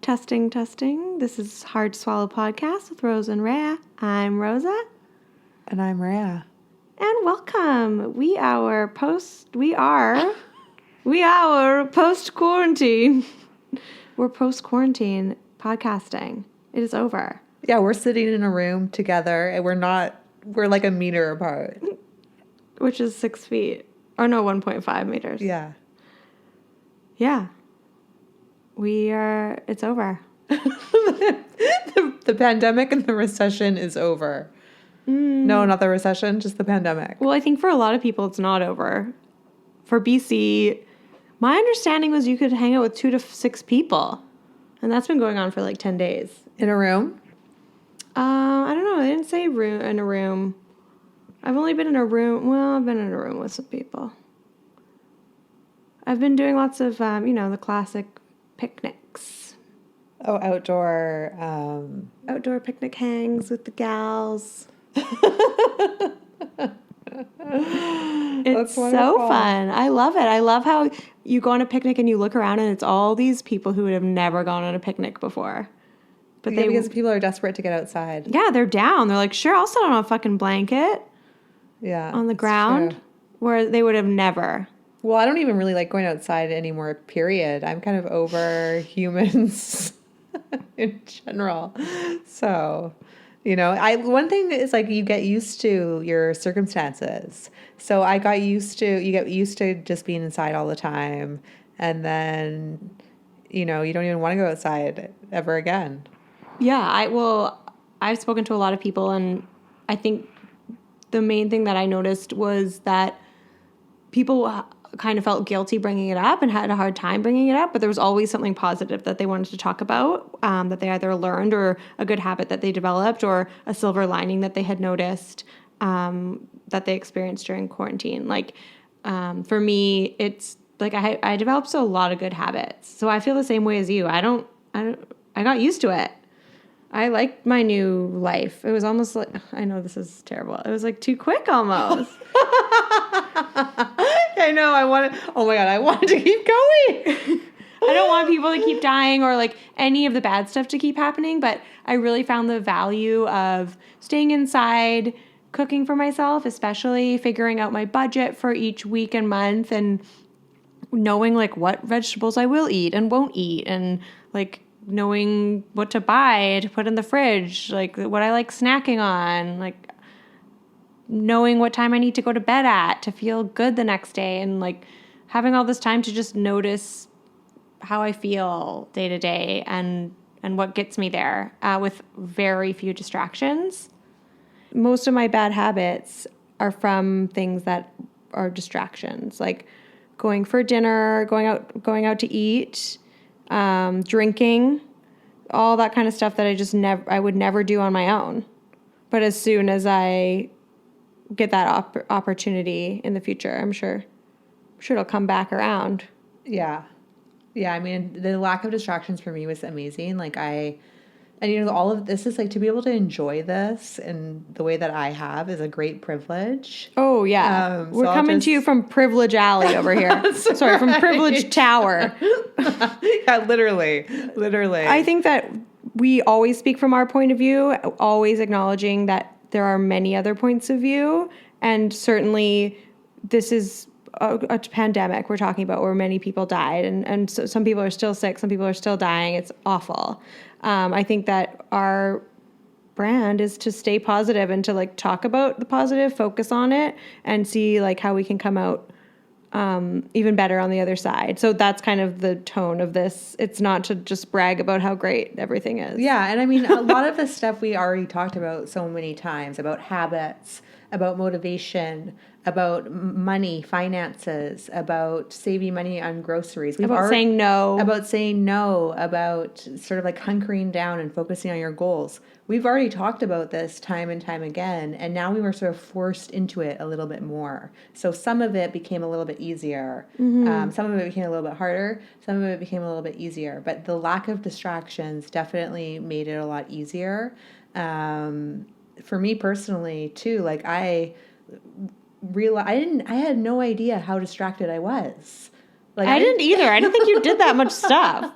Testing, testing. This is Hard to Swallow Podcast with Rosa and Rhea. I'm Rosa. And I'm Rhea. And welcome. We are post-quarantine. We're post-quarantine podcasting. It is over. Yeah, we're sitting in a room together and we're like a meter apart. Which is 6 feet. Or no, 1.5 meters. Yeah. Yeah. It's over. The pandemic and the recession is over. No, not the recession, just the pandemic. Well, I think for a lot of people, it's not over. For BC, my understanding was you could hang out with 2 to 6 people. And that's been going on for like 10 days. In a room? I don't know. They didn't say in a room. I've only been in a room. Well, I've been in a room with some people. I've been doing lots of, the classic picnics. Oh, outdoor. Outdoor picnic hangs with the gals. It's so fun. I love it. I love how you go on a picnic and you look around and it's all these people who would have never gone on a picnic before. But because people are desperate to get outside. Yeah, they're down. They're like, sure, I'll sit on a fucking blanket. Yeah. On the ground. True. Where they would have never. Well, I don't even really like going outside anymore, period. I'm kind of over humans in general. So, one thing is like you get used to your circumstances. So you get used to just being inside all the time. And then, you don't even want to go outside ever again. Yeah, I've spoken to a lot of people, and I think the main thing that I noticed was that people kind of felt guilty bringing it up and had a hard time bringing it up, but there was always something positive that they wanted to talk about, that they either learned or a good habit that they developed or a silver lining that they had noticed that they experienced during quarantine. Like, for me, it's like I developed a lot of good habits. So I feel the same way as you. I got used to it. I liked my new life. It was almost like, I know this is terrible. It was like too quick almost. I know. I wanted to keep going. I don't want people to keep dying or like any of the bad stuff to keep happening, but I really found the value of staying inside, cooking for myself, especially figuring out my budget for each week and month and knowing like what vegetables I will eat and won't eat and like knowing what to buy to put in the fridge, like what I like snacking on, like knowing what time I need to go to bed at to feel good the next day, and like having all this time to just notice how I feel day to day and what gets me there with very few distractions. Most of my bad habits are from things that are distractions, like going for dinner, going out to eat, drinking, all that kind of stuff that I would never do on my own. But as soon as I get that opportunity in the future, I'm sure it'll come back around. Yeah. Yeah. I mean, the lack of distractions for me was amazing. Like all of this is like to be able to enjoy this in the way that I have is a great privilege. Oh yeah. We're coming to you from Privilege Alley over here. Sorry, from Privilege Tower. Yeah, literally. I think that we always speak from our point of view, always acknowledging that there are many other points of view. And certainly this is a pandemic we're talking about where many people died. And so some people are still sick. Some people are still dying. It's awful. I think that our brand is to stay positive and to like talk about the positive, focus on it, and see like how we can come out even better on the other side. So that's kind of the tone of this. It's not to just brag about how great everything is. Yeah, and I mean, a lot of the stuff we already talked about so many times, about habits, about motivation, about money, finances, about saving money on groceries. Saying no. About saying no, about sort of like hunkering down and focusing on your goals. We've already talked about this time and time again, and now we were sort of forced into it a little bit more. So some of it became a little bit easier. Mm-hmm. Some of it became a little bit harder. Some of it became a little bit easier. But the lack of distractions definitely made it a lot easier. For me personally, too, like I had no idea how distracted I was. Like I didn't either. I didn't think you did that much stuff.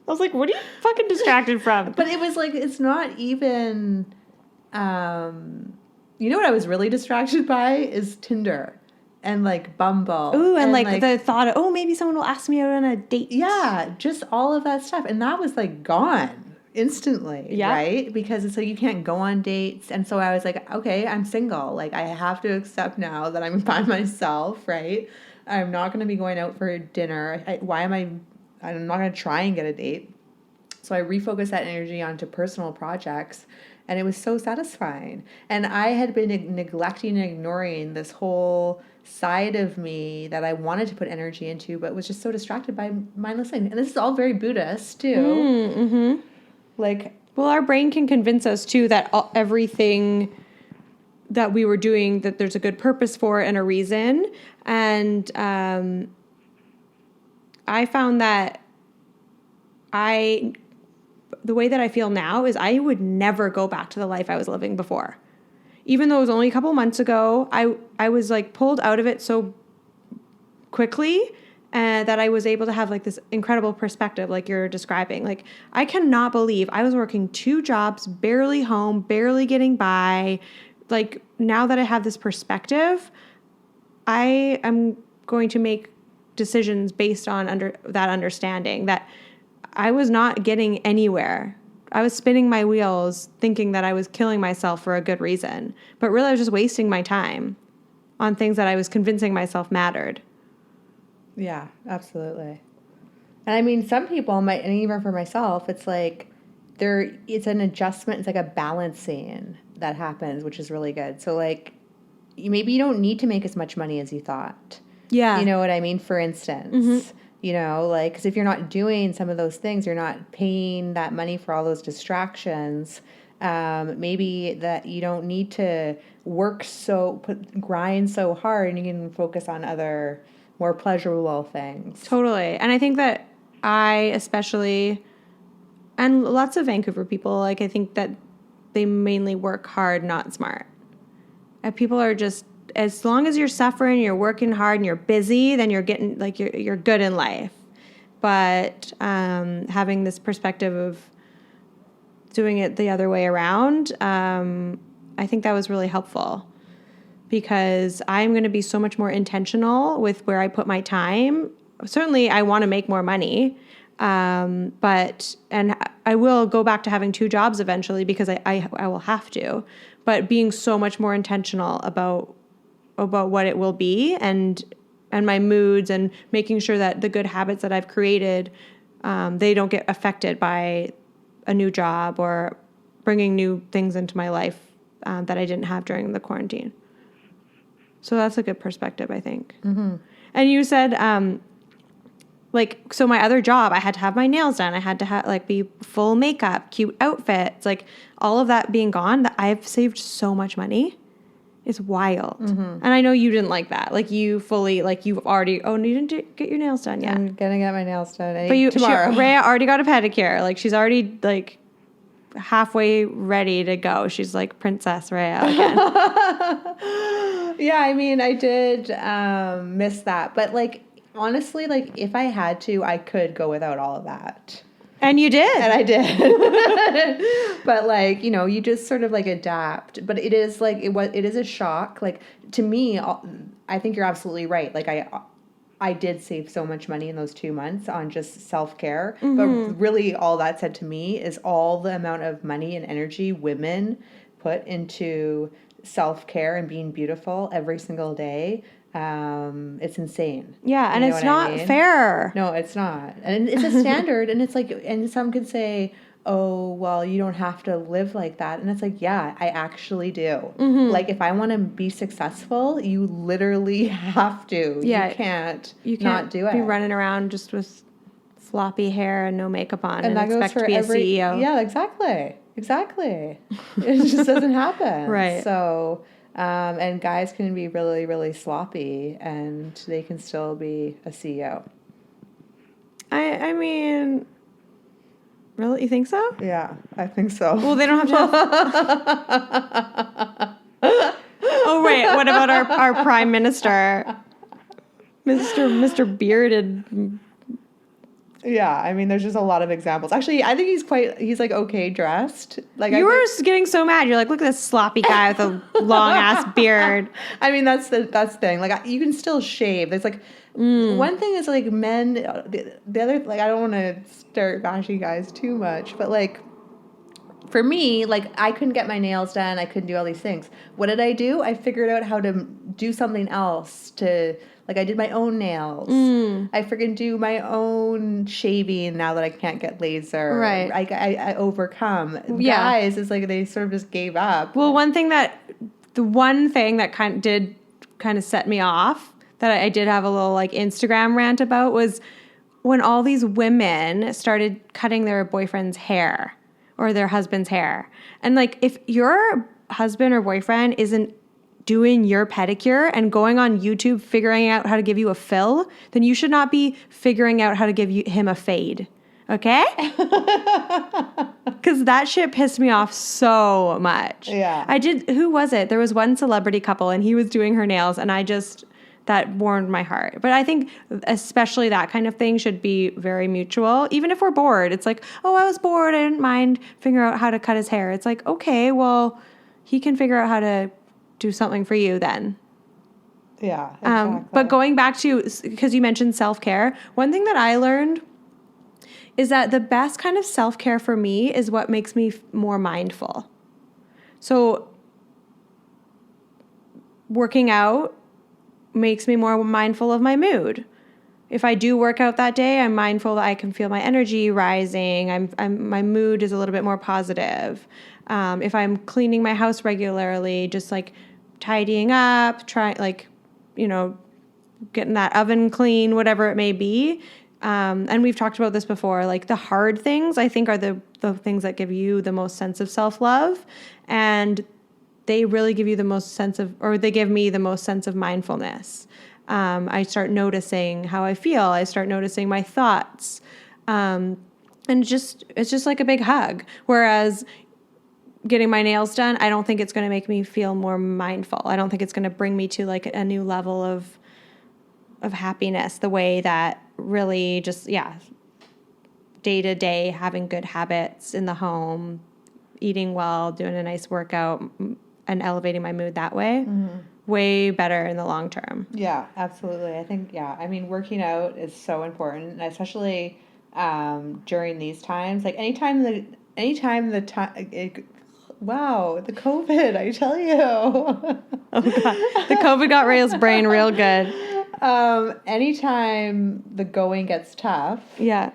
I was like, what are you fucking distracted from? But it was like, it's not even, you know what I was really distracted by is Tinder and like Bumble. Ooh, and like the thought of, oh, maybe someone will ask me out on a date. Yeah, just all of that stuff. And that was like gone instantly, right? Because it's like you can't go on dates. And so I was like, okay, I'm single. Like I have to accept now that I'm by myself, right? I'm not going to be going out for dinner. I'm not going to try and get a date. So I refocused that energy onto personal projects, and it was so satisfying. And I had been neglecting and ignoring this whole side of me that I wanted to put energy into, but was just so distracted by mindless things. And this is all very Buddhist, too. Mm-hmm. Like, well, our brain can convince us, too, that everything that we were doing, that there's a good purpose for it and a reason. And I found that the way that I feel now is I would never go back to the life I was living before. Even though it was only a couple months ago, I was like pulled out of it so quickly that I was able to have like this incredible perspective like you're describing. Like I cannot believe I was working 2 jobs, barely home, barely getting by. Like now that I have this perspective, I am going to make decisions based on that understanding that I was not getting anywhere. I was spinning my wheels thinking that I was killing myself for a good reason. But really I was just wasting my time on things that I was convincing myself mattered. Yeah, absolutely. And I mean, some people might, and even for myself, it's like it's an adjustment. It's like a balancing that happens, which is really good. So like maybe you don't need to make as much money as you thought. Yeah. You know what I mean? For instance. Mm-hmm. You know, like, because if you're not doing some of those things, you're not paying that money for all those distractions. Maybe that you don't need to grind so hard, and you can focus on other more pleasurable things. Totally. And I think that I especially, and lots of Vancouver people, like I think that they mainly work hard, not smart. And people are just, as long as you're suffering, you're working hard, and you're busy, then you're getting like you're good in life. But having this perspective of doing it the other way around, I think that was really helpful because I'm going to be so much more intentional with where I put my time. Certainly, I want to make more money, but I will go back to having 2 jobs eventually because I will have to. But being so much more intentional about what it will be and my moods and making sure that the good habits that I've created, they don't get affected by a new job or bringing new things into my life that I didn't have during the quarantine. So that's a good perspective, I think. Mm-hmm. And you said, so my other job, I had to have my nails done. I had to be full makeup, cute outfits, like all of that being gone. That I've saved so much money. It's wild. Mm-hmm. And I know you didn't like that. Like you fully, like you've already, you didn't get your nails done yet. I'm gonna get my nails done tomorrow. Rhea already got a pedicure. Like she's already like halfway ready to go. She's like Princess Rhea again. Yeah, I mean, I did miss that. But like, honestly, like if I had to, I could go without all of that. And you did. And I did. But like, you know, you just sort of like adapt. But it is like, it is a shock. Like to me, I think you're absolutely right. Like I did save so much money in those 2 months on just self-care. Mm-hmm. But really all that said to me is all the amount of money and energy women put into self-care and being beautiful every single day. It's insane. Yeah, and it's not fair. No, it's not. And it's a standard, and it's like, and some could say, oh, well, you don't have to live like that. And it's like, yeah, I actually do. Mm-hmm. Like, if I want to be successful, you literally have to. Yeah. You can't not do it. Be running around just with floppy hair and no makeup on and expect to be a CEO. Yeah, exactly. Exactly. It just doesn't happen. Right. So... and guys can be really, really sloppy, and they can still be a CEO. I mean, really? You think so? Yeah, I think so. Well, they don't have to. Oh, wait. What about our prime minister, Mr. Bearded? Yeah, I mean, there's just a lot of examples. Actually, I think he's like okay dressed. Like You were getting so mad. You're like, look at this sloppy guy with a long ass beard. I mean, that's the thing. Like, you can still shave. There's like one thing is like men. The other, like, I don't want to start bashing guys too much, but like for me, like, I couldn't get my nails done. I couldn't do all these things. What did I do? I figured out how to do something else to, like, I did my own nails. I freaking do my own shaving now that I can't get laser. Right. I overcome. Yeah. Guys, it's like they sort of just gave up. Well, the one thing that did set me off, that I did have a little like Instagram rant about, was when all these women started cutting their boyfriend's hair or their husband's hair. And like, if your husband or boyfriend isn't doing your pedicure and going on YouTube figuring out how to give you a fill, then you should not be figuring out how to give him a fade. Okay? Because that shit pissed me off so much. Yeah. Who was it? There was one celebrity couple and he was doing her nails and that warmed my heart. But I think especially that kind of thing should be very mutual. Even if we're bored, it's like, oh, I was bored. I didn't mind figuring out how to cut his hair. It's like, okay, well, he can figure out how to do something for you then. Yeah, exactly. But going back to, because you mentioned self-care, one thing that I learned is that the best kind of self-care for me is what makes me more mindful. So working out makes me more mindful of my mood. If I do work out that day, I'm mindful that I can feel my energy rising. My mood is a little bit more positive. If I'm cleaning my house regularly, just like tidying up, getting that oven clean, whatever it may be. And we've talked about this before, like the hard things, I think, are the things that give you the most sense of self-love. And they really give you the most sense of, or they give me the most sense of mindfulness. I start noticing how I feel. I start noticing my thoughts. And it's just like a big hug. Whereas getting my nails done, I don't think it's going to make me feel more mindful. I don't think it's going to bring me to like a new level of happiness, the way that really just, day to day, having good habits in the home, eating well, doing a nice workout, and elevating my mood that way, way better in the long term. Yeah, absolutely. I think, I mean, working out is so important, and especially during these times. Like wow, the COVID, I tell you. Oh, God. The COVID got Rhea's brain real good. Anytime the going gets tough. Yeah.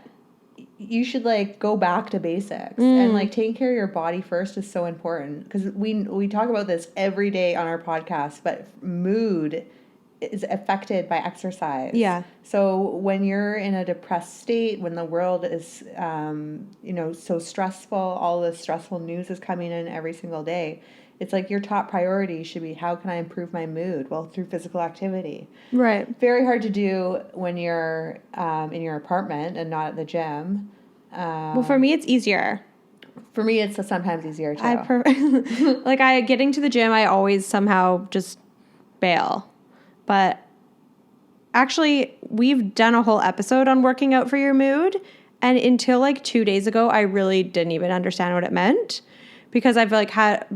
You should like go back to basics and like taking care of your body first is so important, because we talk about this every day on our podcast, but mood is affected by exercise. Yeah. So when you're in a depressed state, when the world is so stressful, all this stressful news is coming in every single day, it's like your top priority should be, how can I improve my mood? Well, through physical activity. Right. Very hard to do when you're in your apartment and not at the gym. Well, for me, it's easier. For me, it's sometimes easier too. Getting to the gym, I always somehow just bail. But actually, we've done a whole episode on working out for your mood. And until like 2 days ago, I really didn't even understand what it meant. Because I've had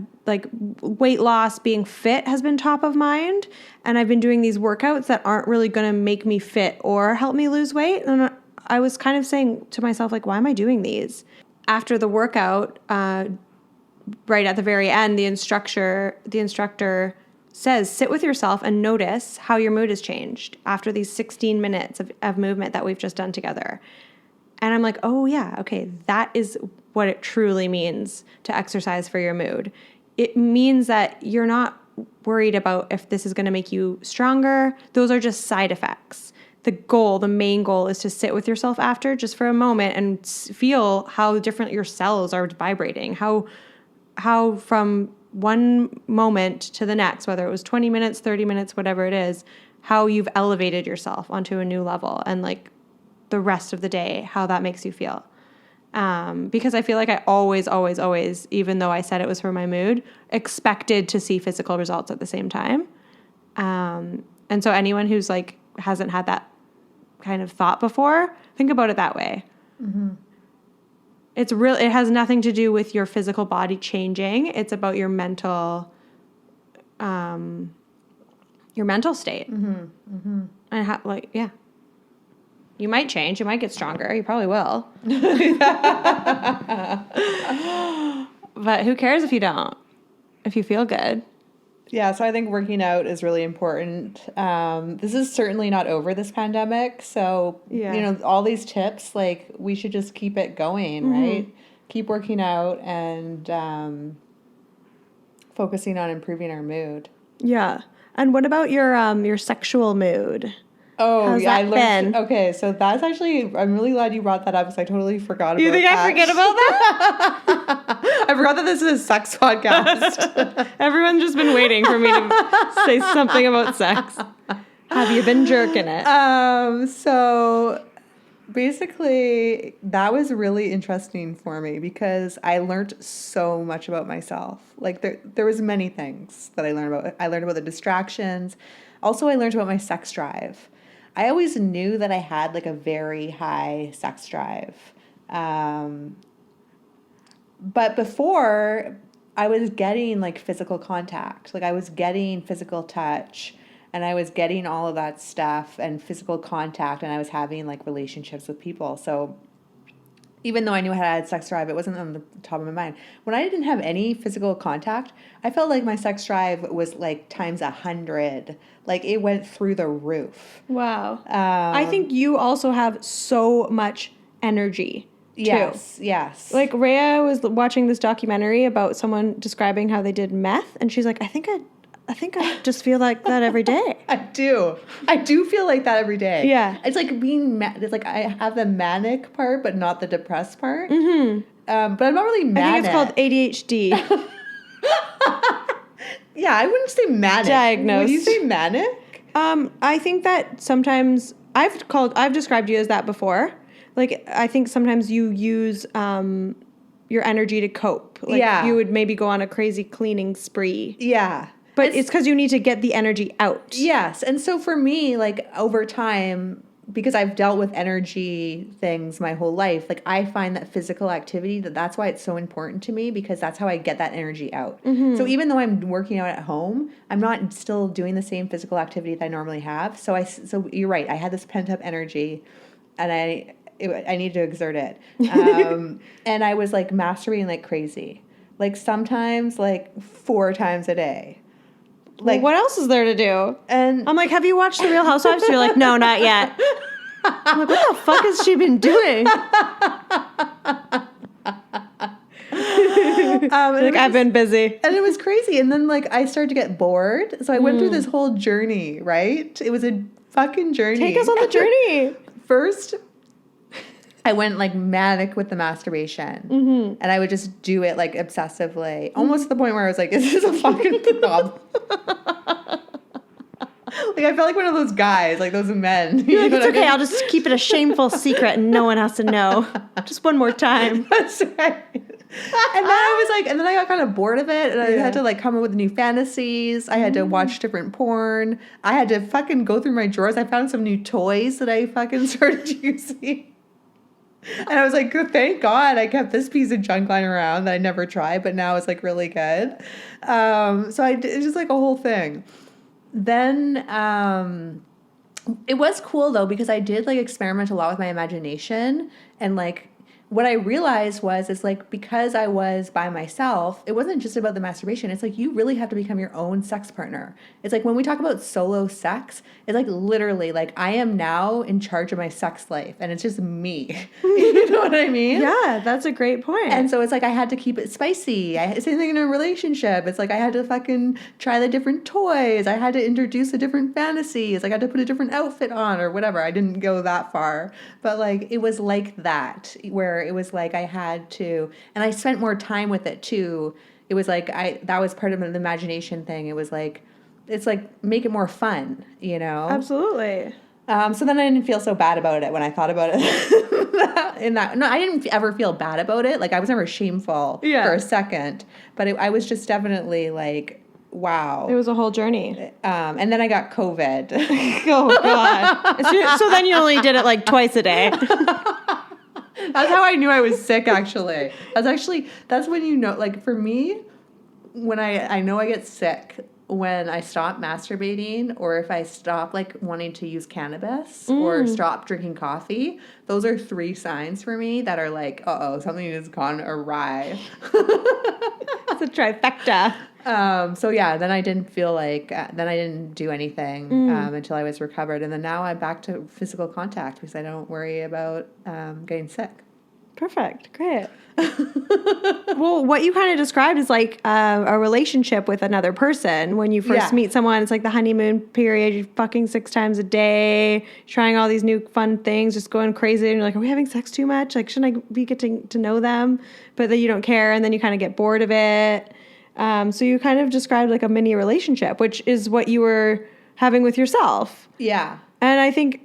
weight loss, being fit has been top of mind. And I've been doing these workouts that aren't really going to make me fit or help me lose weight. And I was kind of saying to myself, like, why am I doing these? After the workout, right at the very end, the instructor says, sit with yourself and notice how your mood has changed after these 16 minutes of movement that we've just done together. And I'm like, oh yeah, okay, that is what it truly means to exercise for your mood. It means that you're not worried about if this is going to make you stronger. Those are just side effects. The main goal is to sit with yourself after just for a moment and feel how different your cells are vibrating, how from one moment to the next, whether it was 20 minutes, 30 minutes, whatever it is, how you've elevated yourself onto a new level, and like the rest of the day, how that makes you feel. Because I feel like I always, even though I said it was for my mood, expected to see physical results at the same time. And so anyone who's like hasn't had that kind of thought before. Think about it that way. It has nothing to do with your physical body changing. It's about your mental state. And you might change. You might get stronger. You probably will. But who cares if you don't? If you feel good. Yeah, so I think working out is really important. This is certainly not over, this pandemic. So, all these tips, like, we should just keep it going, right? Keep working out and focusing on improving our mood. Yeah. And what about your sexual mood? Oh, how's yeah, that been? Okay, so that's actually, I'm really glad you brought that up because I totally forgot about that. You think I forget about that? I forgot that this is a sex podcast. Everyone's just been waiting for me to say something about sex. Have you been jerking it? So basically, that was really interesting for me because I learned so much about myself. Like there was many things that I learned about. I learned about the distractions. Also, I learned about my sex drive. I always knew that I had like a very high sex drive. But before, I was getting like physical contact. Like I was getting physical touch and I was getting all of that stuff and physical contact and I was having like relationships with people. So even though I knew I had sex drive, it wasn't on the top of my mind. When I didn't have any physical contact, I felt like my sex drive was like times 100. Like it went through the roof. Wow. I think you also have so much energy. Yes, yes. Like Rhea was watching this documentary about someone describing how they did meth, and she's like, I think I just feel like that every day. I do feel like that every day. Yeah. It's like it's like I have the manic part, but not the depressed part. But I'm not really manic. I think it's called ADHD. Yeah, I wouldn't say manic. Diagnosed. Would you say manic? I think that sometimes I've described you as that before. Like, I think sometimes you use your energy to cope. Like, you would maybe go on a crazy cleaning spree. Yeah. But it's because you need to get the energy out. Yes. And so for me, like, over time, because I've dealt with energy things my whole life, like, I find that physical activity, that's why it's so important to me, because that's how I get that energy out. So even though I'm working out at home, I'm not still doing the same physical activity that I normally have. So you're right. I had this pent-up energy, and I need to exert it. And I was like masturbating like crazy. Like sometimes like 4 times a day. Like, well, what else is there to do? And I'm like, have you watched The Real Housewives? You're like, no, not yet. I'm like, what the fuck has she been doing? Like, I've been busy. And it was crazy. And then like I started to get bored. So I went through this whole journey, right? It was a fucking journey. Take us on the journey. First, I went like manic with the masturbation. And I would just do it like obsessively. Almost to the point where I was like, is this a fucking problem? Like I felt like one of those guys, like those men. You're like, it's okay, I'll just keep it a shameful secret and no one has to know. Just one more time. That's right. And then I was like, and then I got kind of bored of it, and I had to like come up with new fantasies. I had to watch different porn. I had to fucking go through my drawers. I found some new toys that I fucking started using. And I was like, thank God I kept this piece of junk lying around that I never tried, but now it's like really good. So it's just like a whole thing. Then it was cool though, because I did like experiment a lot with my imagination, and like what I realized was, it's like, because I was by myself, it wasn't just about the masturbation. It's like, you really have to become your own sex partner. It's like, when we talk about solo sex, it's like literally like, I am now in charge of my sex life and it's just me. You know what I mean? Yeah, that's a great point. And so it's like, I had to keep it spicy. Same thing in a relationship. It's like, I had to fucking try the different toys. I had to introduce a different fantasies. Like, I had to put a different outfit on or whatever. I didn't go that far. But like, it was like that, where it was like I had to, and I spent more time with it too. It was like that was part of the imagination thing. It was like, it's like, make it more fun, you know? Absolutely. So then I didn't feel so bad about it when I thought about it. No, I didn't ever feel bad about it. Like, I was never shameful for a second, but I was just definitely like, wow. It was a whole journey. And then I got COVID. Oh, God. So then you only did it like twice a day. That's how I knew I was sick, actually. That's when you know, like, for me, when I know I get sick, when I stop masturbating, or if I stop, like, wanting to use cannabis, or stop drinking coffee, those are 3 signs for me that are like, uh-oh, something has gone awry. It's a trifecta. So yeah, then I didn't feel like, then I didn't do anything until I was recovered. And then now I'm back to physical contact because I don't worry about getting sick. Perfect. Great. Well, what you kind of described is like a relationship with another person. When you first meet someone, it's like the honeymoon period. You're fucking 6 times a day, trying all these new fun things, just going crazy. And you're like, are we having sex too much? Like, shouldn't I be getting to know them? But then you don't care. And then you kind of get bored of it. So you kind of described like a mini relationship, which is what you were having with yourself. Yeah. And I think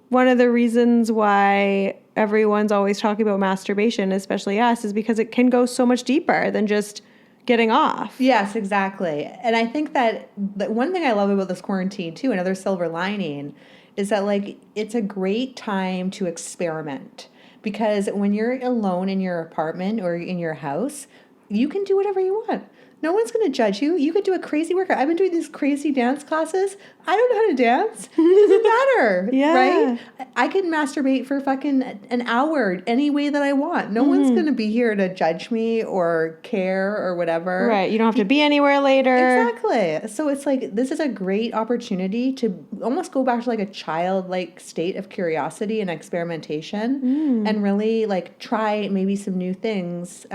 one of the reasons why everyone's always talking about masturbation, especially us, is because it can go so much deeper than just getting off. Yes, exactly. And I think that one thing I love about this quarantine too, another silver lining, is that like it's a great time to experiment. Because when you're alone in your apartment or in your house, you can do whatever you want. No one's going to judge you. You could do a crazy workout. I've been doing these crazy dance classes. I don't know how to dance. It doesn't matter. Yeah. Right? I can masturbate for fucking an hour any way that I want. No one's going to be here to judge me or care or whatever. Right. You don't have to be anywhere later. Exactly. So it's like, this is a great opportunity to almost go back to like a childlike state of curiosity and experimentation and really like try maybe some new things.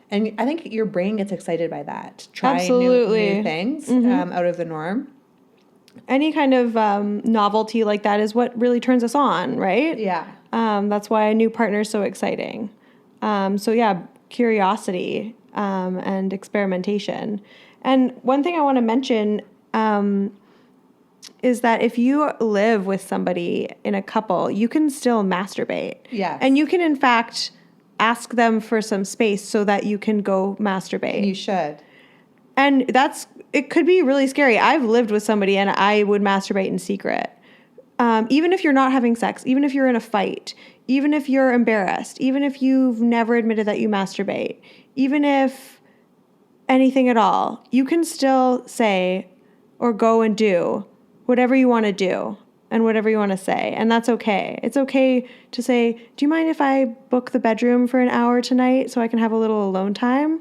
And I think your brain gets excited by that. Trying new things out of the norm. Any kind of novelty like that is what really turns us on, right? Yeah. That's why a new partner is so exciting. So yeah, curiosity and experimentation. And one thing I want to mention is that if you live with somebody in a couple, you can still masturbate. Yes. And you can, in fact, ask them for some space so that you can go masturbate. You should. And it could be really scary. I've lived with somebody and I would masturbate in secret. Even if you're not having sex, even if you're in a fight, even if you're embarrassed, even if you've never admitted that you masturbate, even if anything at all, you can still say or go and do whatever you want to do. And whatever you want to say. And that's okay. It's okay to say, do you mind if I book the bedroom for an hour tonight so I can have a little alone time?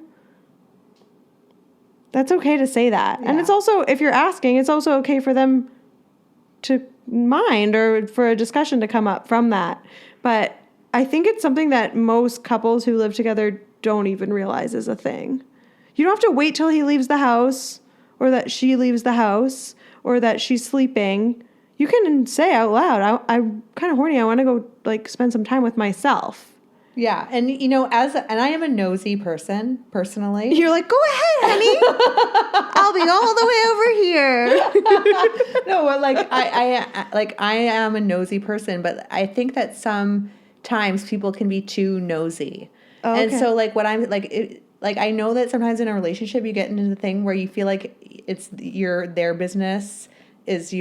That's okay to say that. Yeah. And it's also, if you're asking, it's also okay for them to mind or for a discussion to come up from that. But I think it's something that most couples who live together don't even realize is a thing. You don't have to wait till he leaves the house or that she leaves the house or that she's sleeping. You can say out loud, I'm kind of horny. I want to go like spend some time with myself. Yeah. And you know, and I am a nosy person personally. You're like, go ahead, honey. I'll be all the way over here. No, but I am a nosy person, but I think that sometimes people can be too nosy. Oh, okay. And so like what I'm like, I know that sometimes in a relationship you get into the thing where you feel like it's their business is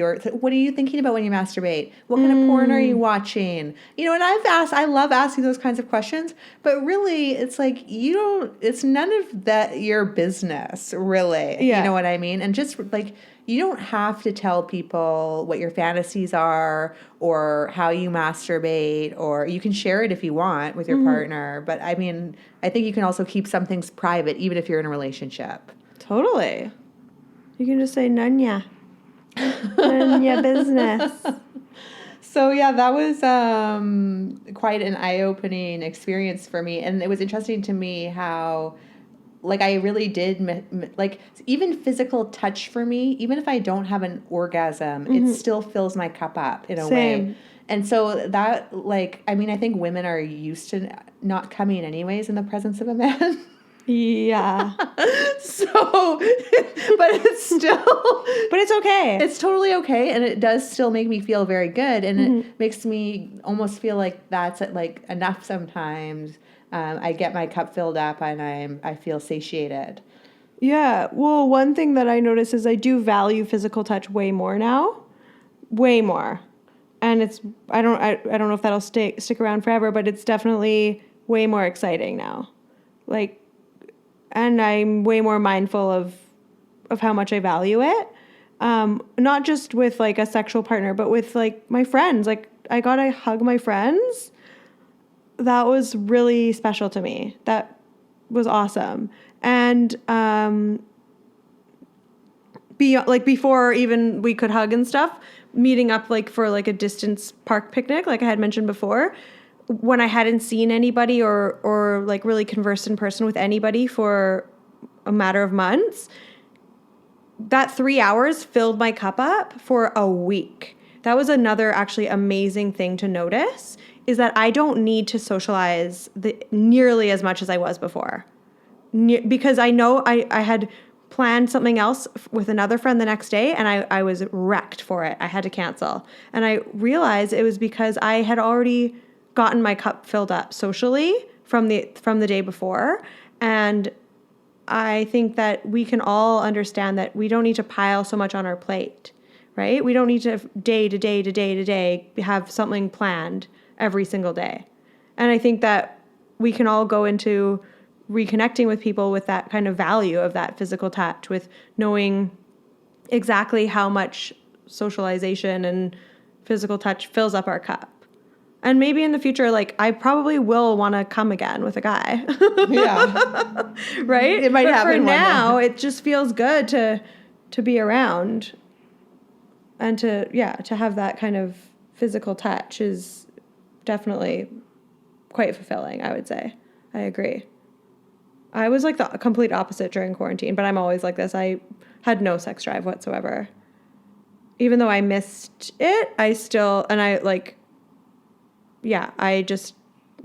what are you thinking about when you masturbate? What kind of porn are you watching? You know, and I love asking those kinds of questions, but really it's like it's none of that your business, really. Yeah. You know what I mean? And just like, you don't have to tell people what your fantasies are or how you masturbate, or you can share it if you want with your partner. But I mean, I think you can also keep some things private, even if you're in a relationship. Totally. You can just say, Nunya. None your business. So yeah, that was quite an eye-opening experience for me, and it was interesting to me how, like, I really did like even physical touch for me. Even if I don't have an orgasm, it still fills my cup up in a way. And so that, like, I mean, I think women are used to not coming anyways in the presence of a man. Yeah. So, but it's still... But it's okay. It's totally okay, and it does still make me feel very good, and it makes me almost feel like that's, like, enough sometimes. I get my cup filled up, and I feel satiated. Yeah. Well, one thing that I notice is I do value physical touch way more now. Way more. And I don't know if that'll stick around forever, but it's definitely way more exciting now. Like, and I'm way more mindful of how much I value it. Not just with like a sexual partner, but with like my friends. Like I got to hug my friends. That was really special to me. That was awesome. And before even we could hug and stuff, meeting up like for like a distance park picnic, like I had mentioned before, when I hadn't seen anybody or like really conversed in person with anybody for a matter of months, that 3 hours filled my cup up for a week. That was another actually amazing thing to notice, is that I don't need to socialize nearly as much as I was before. Because I know I had planned something else with another friend the next day, and I was wrecked for it. I had to cancel. And I realized it was because I had already gotten my cup filled up socially from the day before. And I think that we can all understand that we don't need to pile so much on our plate, right? We don't need to day to day to day to day have something planned every single day. And I think that we can all go into reconnecting with people with that kind of value of that physical touch, with knowing exactly how much socialization and physical touch fills up our cup. And maybe in the future, like, I probably will want to come again with a guy. Yeah. Right? It might happen for one now, day. it just feels good to be around and to have that kind of physical touch is definitely quite fulfilling, I would say. I agree. I was like the complete opposite during quarantine, but I'm always like this. I had no sex drive whatsoever. Even though I missed it, I just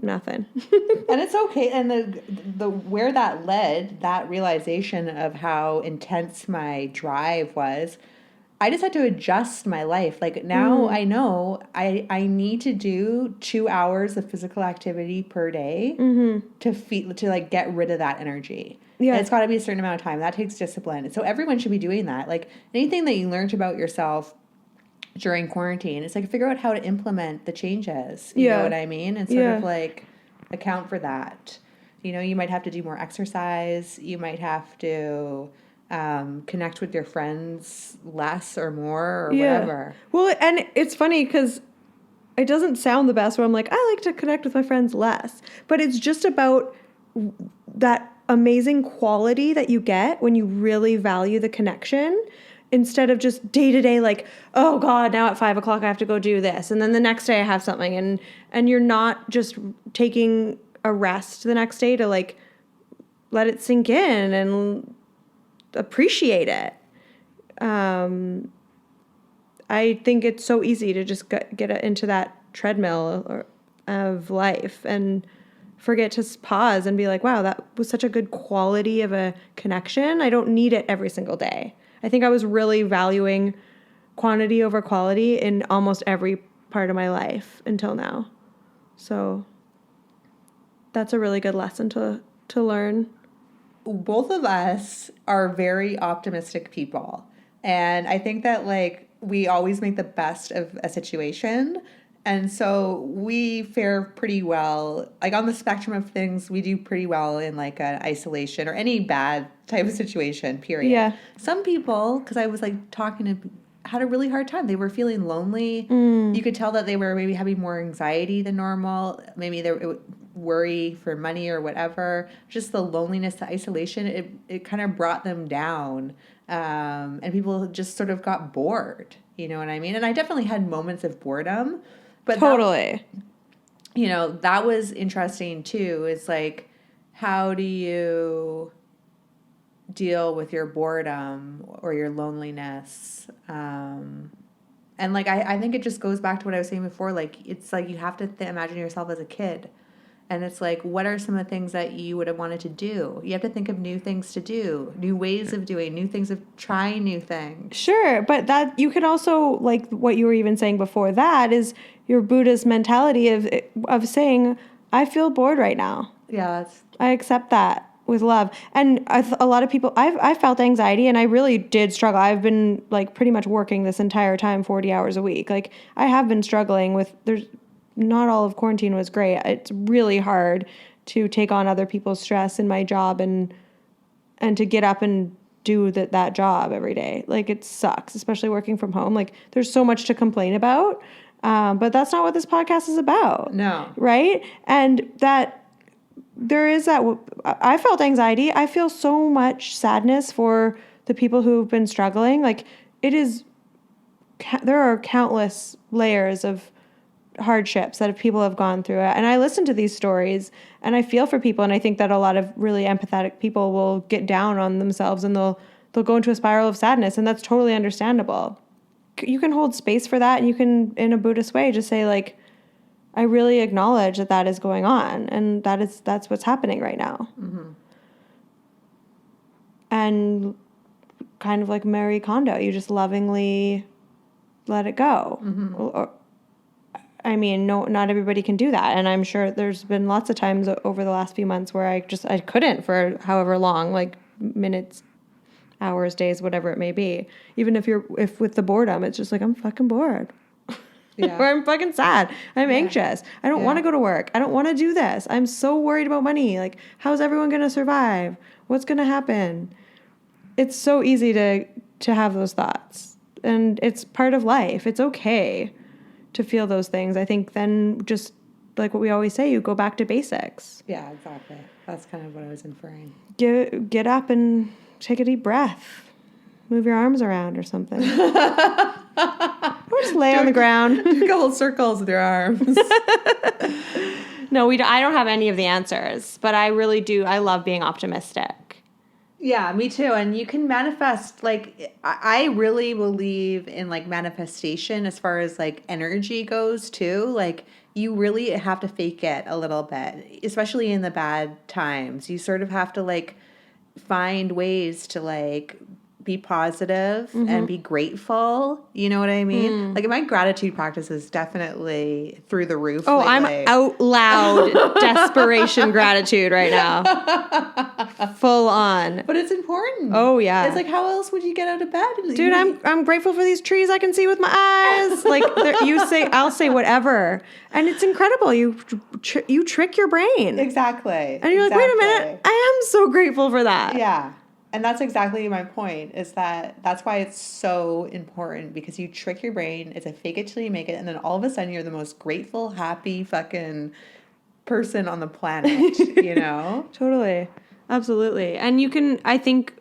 nothing. And it's okay. And the where that led, that realization of how intense my drive was, I just had to adjust my life. Like now I know I need to do 2 hours of physical activity per day to like get rid of that energy. Yeah. And it's got to be a certain amount of time. That takes discipline. And so everyone should be doing that. Like anything that you learned about yourself during quarantine, it's like figure out how to implement the changes. You know what I mean? And sort of like account for that. You know, you might have to do more exercise. You might have to connect with your friends less or more or whatever. Well, and it's funny because it doesn't sound the best where I'm like, I like to connect with my friends less. But it's just about that amazing quality that you get when you really value the connection, instead of just day to day, like, oh God, now at 5 o'clock I have to go do this. And then the next day I have something. And you're not just taking a rest the next day to like let it sink in and appreciate it. I think it's so easy to just get into that treadmill of life and forget to pause and be like, wow, that was such a good quality of a connection. I don't need it every single day. I think I was really valuing quantity over quality in almost every part of my life until now. So that's a really good lesson to learn. Both of us are very optimistic people. And I think that like we always make the best of a situation. And so we fare pretty well. Like on the spectrum of things, we do pretty well in like an isolation or any bad type of situation, period. Yeah. Some people, because I was like talking to, had a really hard time. They were feeling lonely. You could tell that they were maybe having more anxiety than normal. Maybe they were worry for money or whatever. Just the loneliness, the isolation, it kind of brought them down. And people just sort of got bored. You know what I mean? And I definitely had moments of boredom. But totally. That was interesting too. It's like, how do you deal with your boredom or your loneliness? And like, I think it just goes back to what I was saying before. Like, it's like you have to imagine yourself as a kid. And it's like, what are some of the things that you would have wanted to do? You have to think of new things to do, new ways of doing, new things of trying new things. Sure, but that you could also, like what you were even saying before that, is your Buddhist mentality of saying, I feel bored right now. Yeah, I accept that. with love. And a lot of people, I felt anxiety, and I really did struggle. I've been like pretty much working this entire time, 40 hours a week. Like I have been struggling with, not all of quarantine was great. It's really hard to take on other people's stress in my job and to get up and do that job every day. Like it sucks, especially working from home. Like there's so much to complain about. But that's not what this podcast is about. No. Right? And that there is that, I felt anxiety. I feel so much sadness for the people who've been struggling. Like it is, there are countless layers of hardships that people have gone through it. And I listen to these stories and I feel for people. And I think that a lot of really empathetic people will get down on themselves and they'll go into a spiral of sadness. And that's totally understandable. You can hold space for that, and you can, in a Buddhist way, just say like, I really acknowledge that is going on, and that's what's happening right now. Mm-hmm. And kind of like Marie Kondo, you just lovingly let it go. Mm-hmm. I mean, no, not everybody can do that, and I'm sure there's been lots of times over the last few months where I couldn't for however long, like minutes, hours, days, whatever it may be. Even if with the boredom, it's just like, I'm fucking bored. Yeah. Or I'm fucking sad. I'm anxious. I don't want to go to work. I don't want to do this. I'm so worried about money. Like, how's everyone going to survive? What's going to happen? It's so easy to have those thoughts. And it's part of life. It's okay to feel those things. I think then just like what we always say, you go back to basics. Yeah, exactly. That's kind of what I was inferring. Get up and take a deep breath. Move your arms around or something. Or just lay on the ground. Do a couple circles with your arms. No, I don't have any of the answers, but I really do. I love being optimistic. Yeah, me too. And you can manifest, like, I really believe in, like, manifestation as far as, like, energy goes, too. Like, you really have to fake it a little bit, especially in the bad times. You sort of have to, like, find ways to like be positive and be grateful. You know what I mean? Like my gratitude practice is definitely through the roof. Oh, lately. I'm out loud desperation gratitude right now. Full on. But it's important. Oh yeah. It's like, how else would you get out of bed? Dude, I'm grateful for these trees I can see with my eyes. Like I'll say whatever. And it's incredible. You trick your brain. Exactly. And you're like, wait a minute. I am so grateful for that. Yeah. And that's exactly my point, is that's why it's so important, because you trick your brain. It's a fake it till you make it. And then all of a sudden you're the most grateful, happy fucking person on the planet, you know? Totally. Absolutely. And you can, I think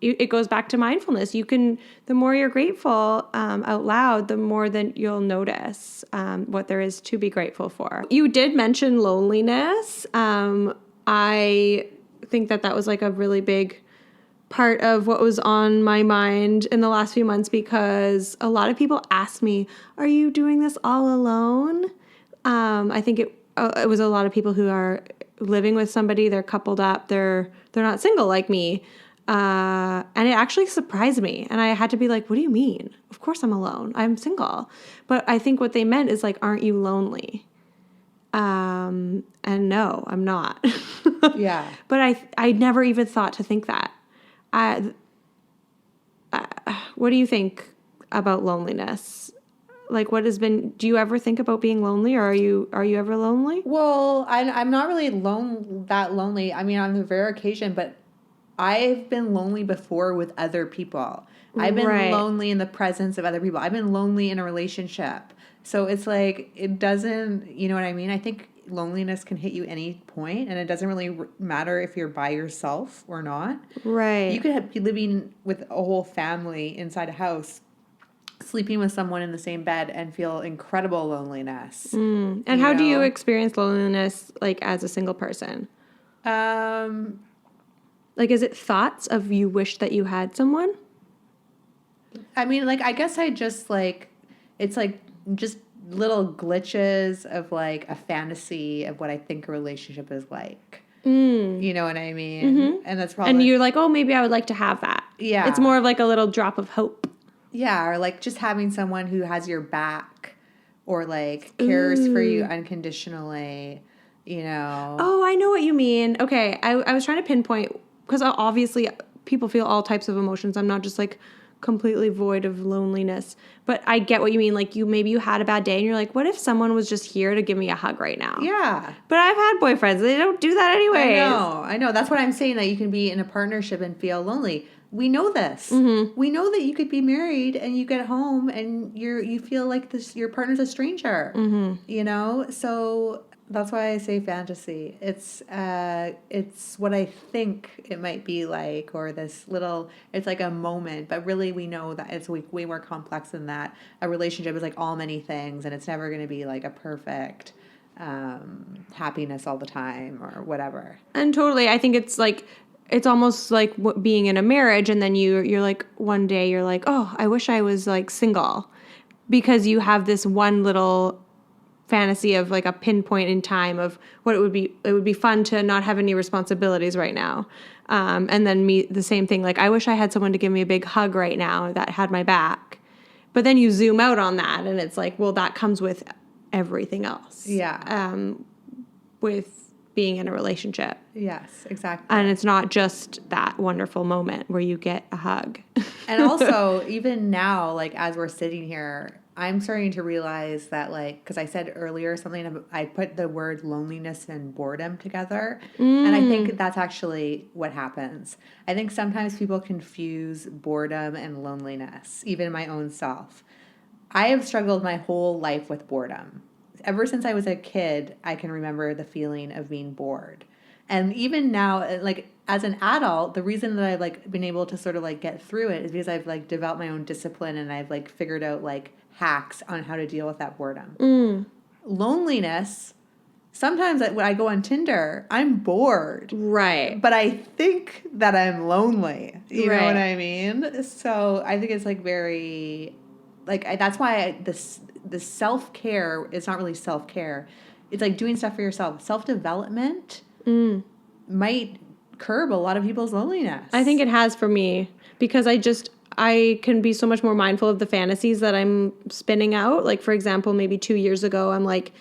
it goes back to mindfulness. You can, the more you're grateful out loud, the more that you'll notice what there is to be grateful for. You did mention loneliness. I think that was like a really big part of what was on my mind in the last few months, because a lot of people ask me, are you doing this all alone? I think it was a lot of people who are living with somebody, they're coupled up, they're not single like me. And it actually surprised me. And I had to be like, what do you mean? Of course I'm alone. I'm single. But I think what they meant is like, aren't you lonely? And no, I'm not. Yeah. But I never even thought to think that. What do you think about loneliness? Like, do you ever think about being lonely, or are you ever lonely? Well, I'm not really that lonely. I mean, on the rare occasion, but I've been lonely before with other people. I've been lonely in the presence of other people. I've been lonely in a relationship. So it's like, it doesn't, you know what I mean? I think loneliness can hit you any point, and it doesn't really matter if you're by yourself or not. Right. You could be living with a whole family inside a house, sleeping with someone in the same bed, and feel incredible loneliness. And how do you experience loneliness, like, as a single person? Like, is it thoughts of you wish that you had someone? I mean, like, I guess I just, like, it's, like, just little glitches of, like, a fantasy of what I think a relationship is like. You know what I mean? Mm-hmm. And that's probably... And you're like, oh, maybe I would like to have that. Yeah. It's more of, like, a little drop of hope. Yeah, or, like, just having someone who has your back or, like, cares for you unconditionally. you know? Oh, I know what you mean. Okay, I was trying to pinpoint, because obviously people feel all types of emotions. I'm not just like completely void of loneliness, but I get what you mean. Like maybe you had a bad day and you're like, what if someone was just here to give me a hug right now? Yeah. But I've had boyfriends. They don't do that anyways. I know. That's what I'm saying, that you can be in a partnership and feel lonely. We know this. Mm-hmm. We know that you could be married and you get home and you feel like your partner's a stranger. Mm-hmm. You know? So that's why I say fantasy. It's what I think it might be like, or it's like a moment, but really we know that it's way more complex than that. A relationship is like all many things, and it's never going to be like a perfect happiness all the time or whatever. And totally, I think it's almost like being in a marriage, and then you're like, one day you're like, oh, I wish I was like single, because you have this one little fantasy of like a pinpoint in time of what it would be. It would be fun to not have any responsibilities right now. And then the same thing, like I wish I had someone to give me a big hug right now that had my back. But then you zoom out on that and it's like, well, that comes with everything else. Yeah. With being in a relationship. Yes, exactly. And it's not just that wonderful moment where you get a hug. And also, even now, like as we're sitting here, I'm starting to realize that, like, because I said earlier something, I put the word loneliness and boredom together. And I think that's actually what happens. I think sometimes people confuse boredom and loneliness, even my own self. I have struggled my whole life with boredom. Ever since I was a kid, I can remember the feeling of being bored. And even now, like as an adult, the reason that I've like been able to sort of like get through it is because I've like developed my own discipline, and I've like figured out like hacks on how to deal with that boredom. Loneliness, sometimes when I go on Tinder, I'm bored. Right. But I think that I'm lonely. You Right. know what I mean? So I think it's like very, like, that's why the self-care is not really self-care. It's like doing stuff for yourself. Self-development might curb a lot of people's loneliness. I think it has for me, because I can be so much more mindful of the fantasies that I'm spinning out. Like, for example, maybe 2 years ago, I'm like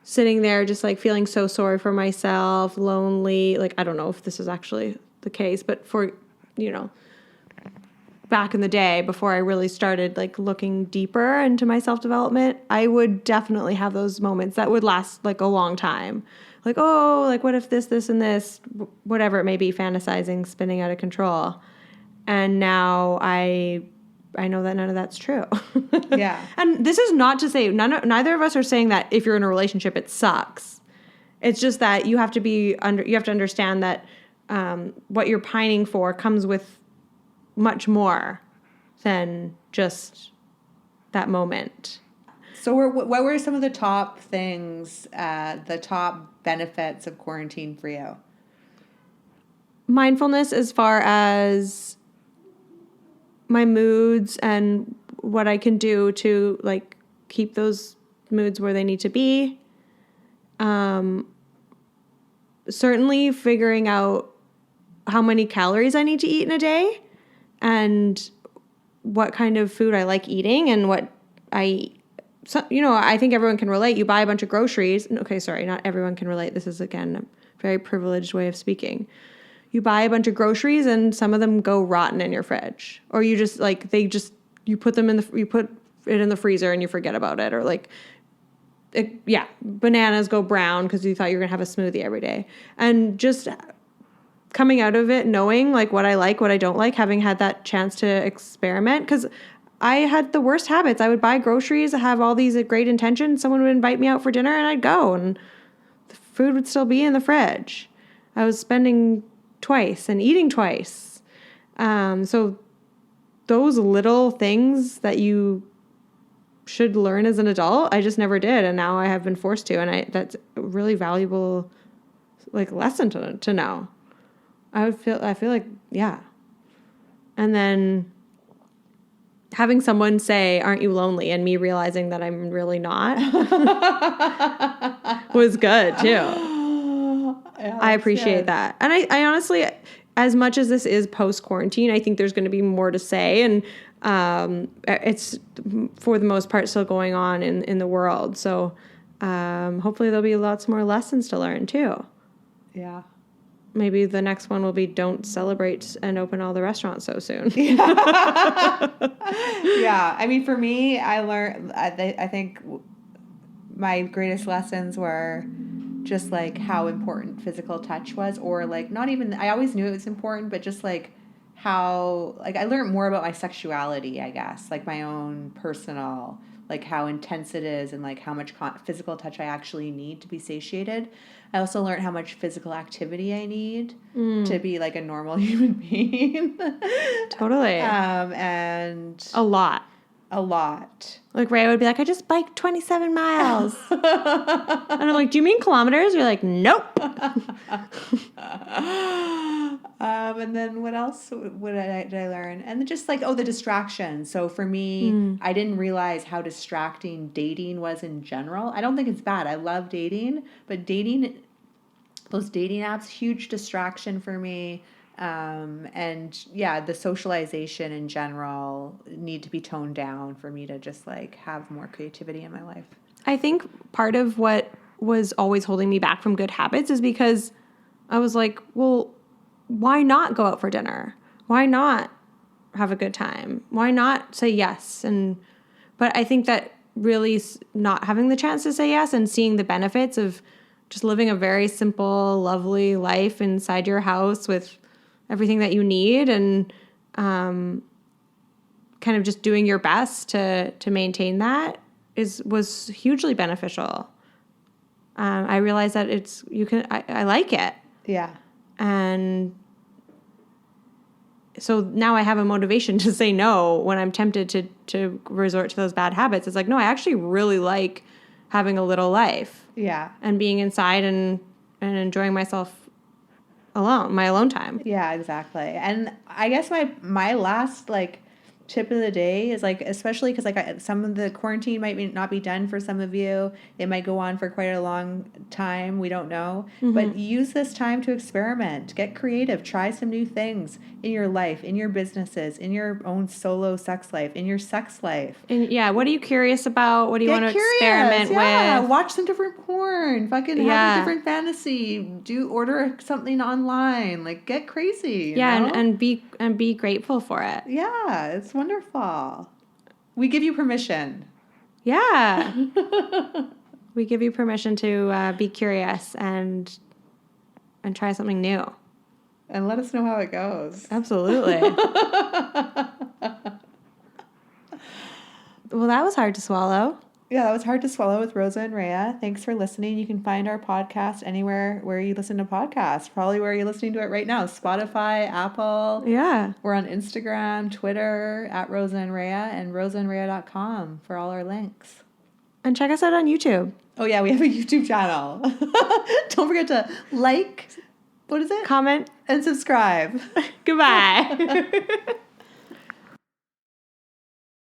sitting there just like feeling so sorry for myself, lonely. Like, I don't know if this is actually the case, but for, back in the day before I really started like looking deeper into my self-development, I would definitely have those moments that would last like a long time. Like, oh, like what if this, and this, whatever it may be, fantasizing, spinning out of control. And now I know that none of that's true. Yeah. And this is not to say, neither of us are saying that if you're in a relationship, it sucks. It's just that you have to understand that what you're pining for comes with much more than just that moment. So what were some of the top things, the top benefits of quarantine for you? Mindfulness, as far as my moods and what I can do to like keep those moods where they need to be. Certainly figuring out how many calories I need to eat in a day and what kind of food I like eating and what I eat. So, I think everyone can relate. You buy a bunch of groceries. Okay, sorry, not everyone can relate. This is, again, a very privileged way of speaking. You buy a bunch of groceries and some of them go rotten in your fridge, or you just like you put it in the freezer and you forget about it, or like bananas go brown because you thought you were gonna have a smoothie every day, and just coming out of it knowing like what I like, what I don't like, having had that chance to experiment, because I had the worst habits. I would buy groceries, have all these great intentions, someone would invite me out for dinner, and I'd go, and the food would still be in the fridge. I was spending twice and eating twice. So those little things that you should learn as an adult, I just never did, and now I have been forced to, and that's a really valuable like lesson to know. I feel like, yeah. And then having someone say, "Aren't you lonely?" and me realizing that I'm really not was good too. Yeah, I appreciate that. And I honestly, as much as this is post-quarantine, I think there's going to be more to say. And it's, for the most part, still going on in the world. So hopefully there'll be lots more lessons to learn too. Yeah. Maybe the next one will be don't celebrate and open all the restaurants so soon. Yeah. I mean, for me, I learned, I think my greatest lessons were just like how important physical touch was, or like not even, I always knew it was important, but just like how, like I learned more about my sexuality, I guess, like my own personal, like how intense it is and like how much physical touch I actually need to be satiated. I also learned how much physical activity I need to be like a normal human being. Totally. And a lot. Like Rhea would be like, I just biked 27 miles. And I'm like, do you mean kilometers? You're like, nope. And then what else did I learn? And just like, the distraction. So for me, I didn't realize how distracting dating was in general. I don't think it's bad. I love dating, but those dating apps, huge distraction for me. And yeah, the socialization in general need to be toned down for me to just like have more creativity in my life. I think part of what was always holding me back from good habits is because I was like, well, why not go out for dinner? Why not have a good time? Why not say yes? But I think that really not having the chance to say yes and seeing the benefits of just living a very simple, lovely life inside your house with everything that you need and kind of just doing your best to maintain that was hugely beneficial. I realized that I like it. Yeah. And so now I have a motivation to say no when I'm tempted to resort to those bad habits. It's like, no, I actually really like having a little life. Yeah. And being inside and enjoying myself alone, my alone time. Yeah, exactly. And I guess my last like tip of the day is like, especially because like some of the quarantine might not be done for some of you. It might go on for quite a long time. We don't know. Mm-hmm. But use this time to experiment, get creative, try some new things in your life, in your businesses, in your own solo sex life, in your sex life. And yeah, what are you curious about? What do you want to experiment with? Watch some different porn. Fucking have a different fantasy. Order something online. Like get crazy. You know? and be grateful for it. Yeah, it's wonderful. We give you permission. Yeah. We give you permission to be curious and try something new. And let us know how it goes. Absolutely. Well, that was hard to swallow. Yeah, that was hard to swallow with Rosa and Rhea. Thanks for listening. You can find our podcast anywhere where you listen to podcasts. Probably where you're listening to it right now. Spotify, Apple. Yeah. We're on Instagram, Twitter, at Rosa and Rhea, and rosaandrhea.com for all our links. And check us out on YouTube. Oh, yeah, we have a YouTube channel. Don't forget to like, what is it? Comment. And subscribe. Goodbye.